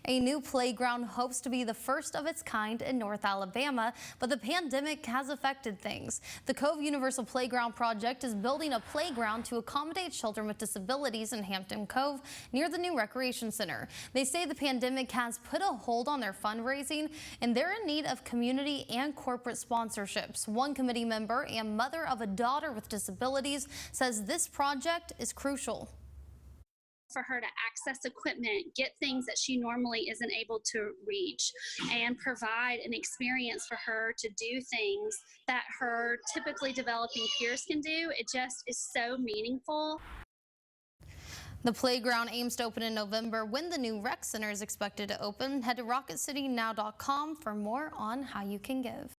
A new playground hopes to be the first of its kind in North Alabama, but the pandemic has affected things. The Cove Universal Playground Project is building a playground to accommodate children with disabilities in Hampton Cove near the new recreation center. They say the pandemic has put a hold on their fundraising and they're in need of community and corporate sponsorships. One committee member and mother of a daughter with disabilities says this project is crucial. For her to access equipment, get things that she normally isn't able to reach, and provide an experience for her to do things that her typically developing peers can do. It just is so meaningful. The playground aims to open in November when the new rec center is expected to open. Head to rocketcitynow.com for more on how you can give.